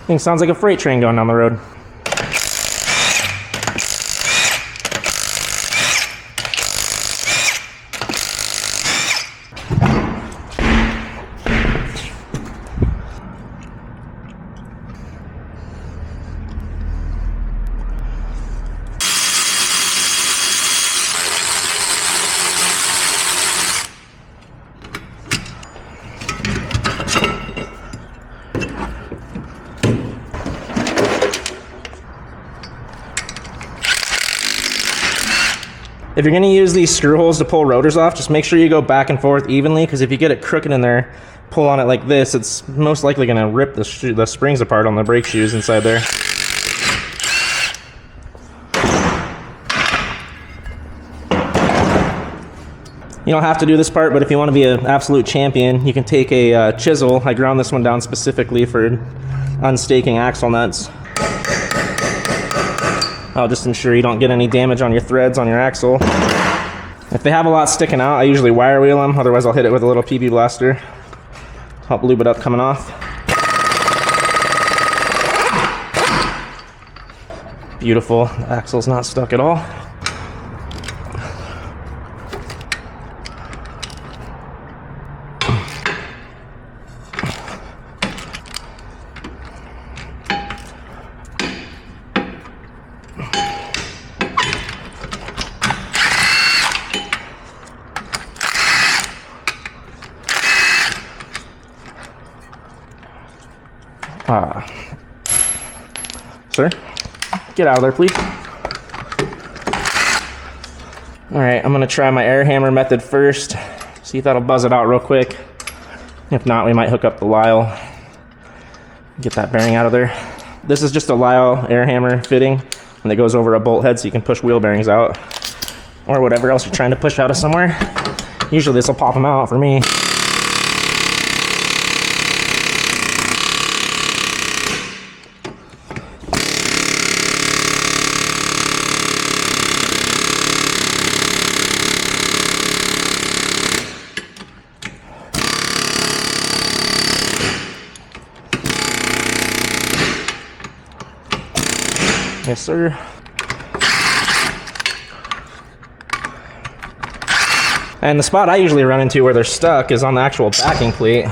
Thing sounds like a freight train going down the road. If you're going to use these screw holes to pull rotors off, just make sure you go back and forth evenly, because if you get it crooked in there, pull on it like this, it's most likely going to rip the springs apart on the brake shoes inside there. You don't have to do this part, but if you want to be an absolute champion, you can take a chisel. I ground this one down specifically for unstaking axle nuts. I'll just ensure you don't get any damage on your threads on your axle. If they have a lot sticking out, I usually wire wheel them, otherwise I'll hit it with a little PB blaster. Help lube it up coming off. Beautiful, the axle's not stuck at all. Sir, get out of there, please. All right, I'm gonna try my air hammer method first. See if that'll buzz it out real quick. If not, we might hook up the Lisle. Get that bearing out of there. This is just a Lisle air hammer fitting, and it goes over a bolt head so you can push wheel bearings out, or whatever else you're trying to push out of somewhere. Usually this will pop them out for me. Yes, sir. And the spot I usually run into where they're stuck is on the actual backing plate.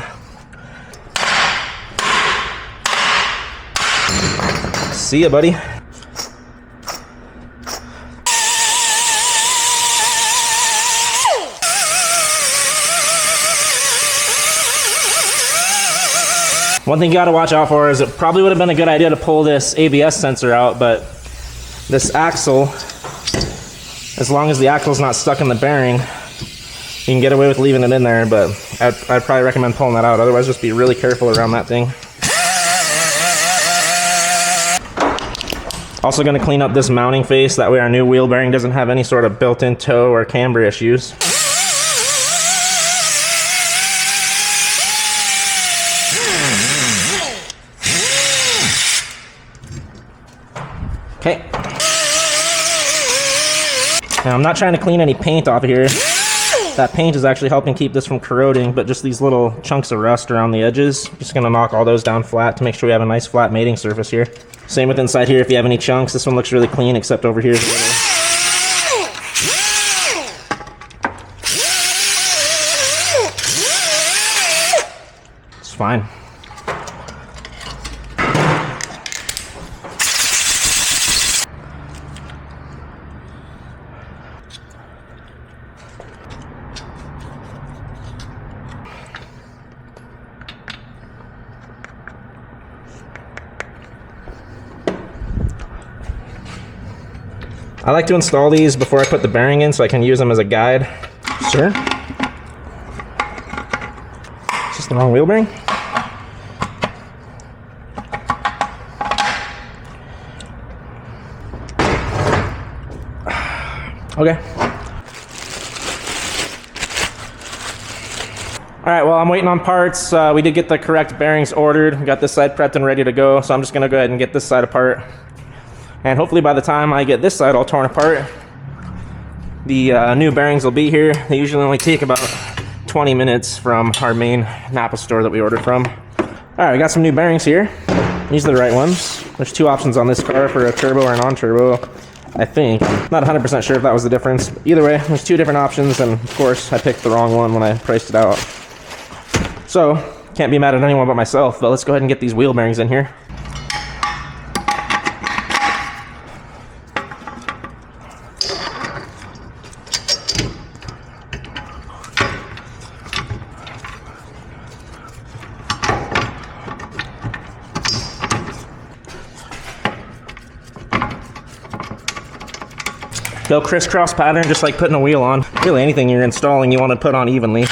See ya, buddy. One thing you gotta watch out for is it probably would have been a good idea to pull this ABS sensor out, but this axle, as long as the axle's not stuck in the bearing, you can get away with leaving it in there, but I'd probably recommend pulling that out. Otherwise, just be really careful around that thing. Also gonna clean up this mounting face, that way our new wheel bearing doesn't have any sort of built-in toe or camber issues. Okay. Now I'm not trying to clean any paint off of here. That paint is actually helping keep this from corroding, but just these little chunks of rust around the edges, just gonna knock all those down flat to make sure we have a nice flat mating surface here. Same with inside here if you have any chunks. This one looks really clean, except over here is a little. It's fine. I like to install these before I put the bearing in so I can use them as a guide. Sir? Is this the wrong wheel bearing? Okay. Alright, well, I'm waiting on parts. We did get the correct bearings ordered. We got this side prepped and ready to go, so I'm just going to go ahead and get this side apart. And hopefully by the time I get this side all torn apart, the new bearings will be here. They usually only take about 20 minutes from our main Napa store that we ordered from. Alright, we got some new bearings here. These are the right ones. There's two options on this car for a turbo or a non-turbo, I think. I'm not 100% sure if that was the difference. Either way, there's two different options, and of course, I picked the wrong one when I priced it out. So, can't be mad at anyone but myself, but let's go ahead and get these wheel bearings in here. Go crisscross pattern, just like putting a wheel on. Really anything you're installing you want to put on evenly.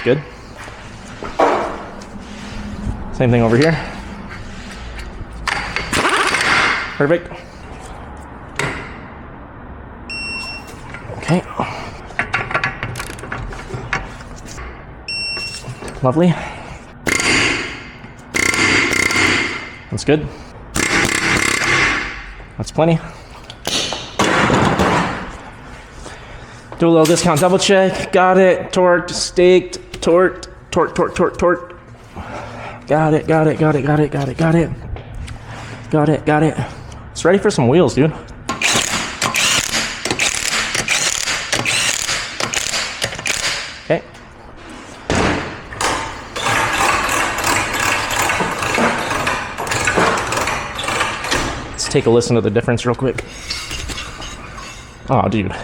Good. Same thing over here. Perfect. Okay. Lovely. That's good. That's plenty. Do a little discount double check. Got it. Torqued, staked. Torqued, torque, torque, torque, torque. Got it, got it, got it, got it, got it, got it. Got it, got it. It's ready for some wheels, dude. Okay. Let's take a listen to the difference real quick. Oh, dude.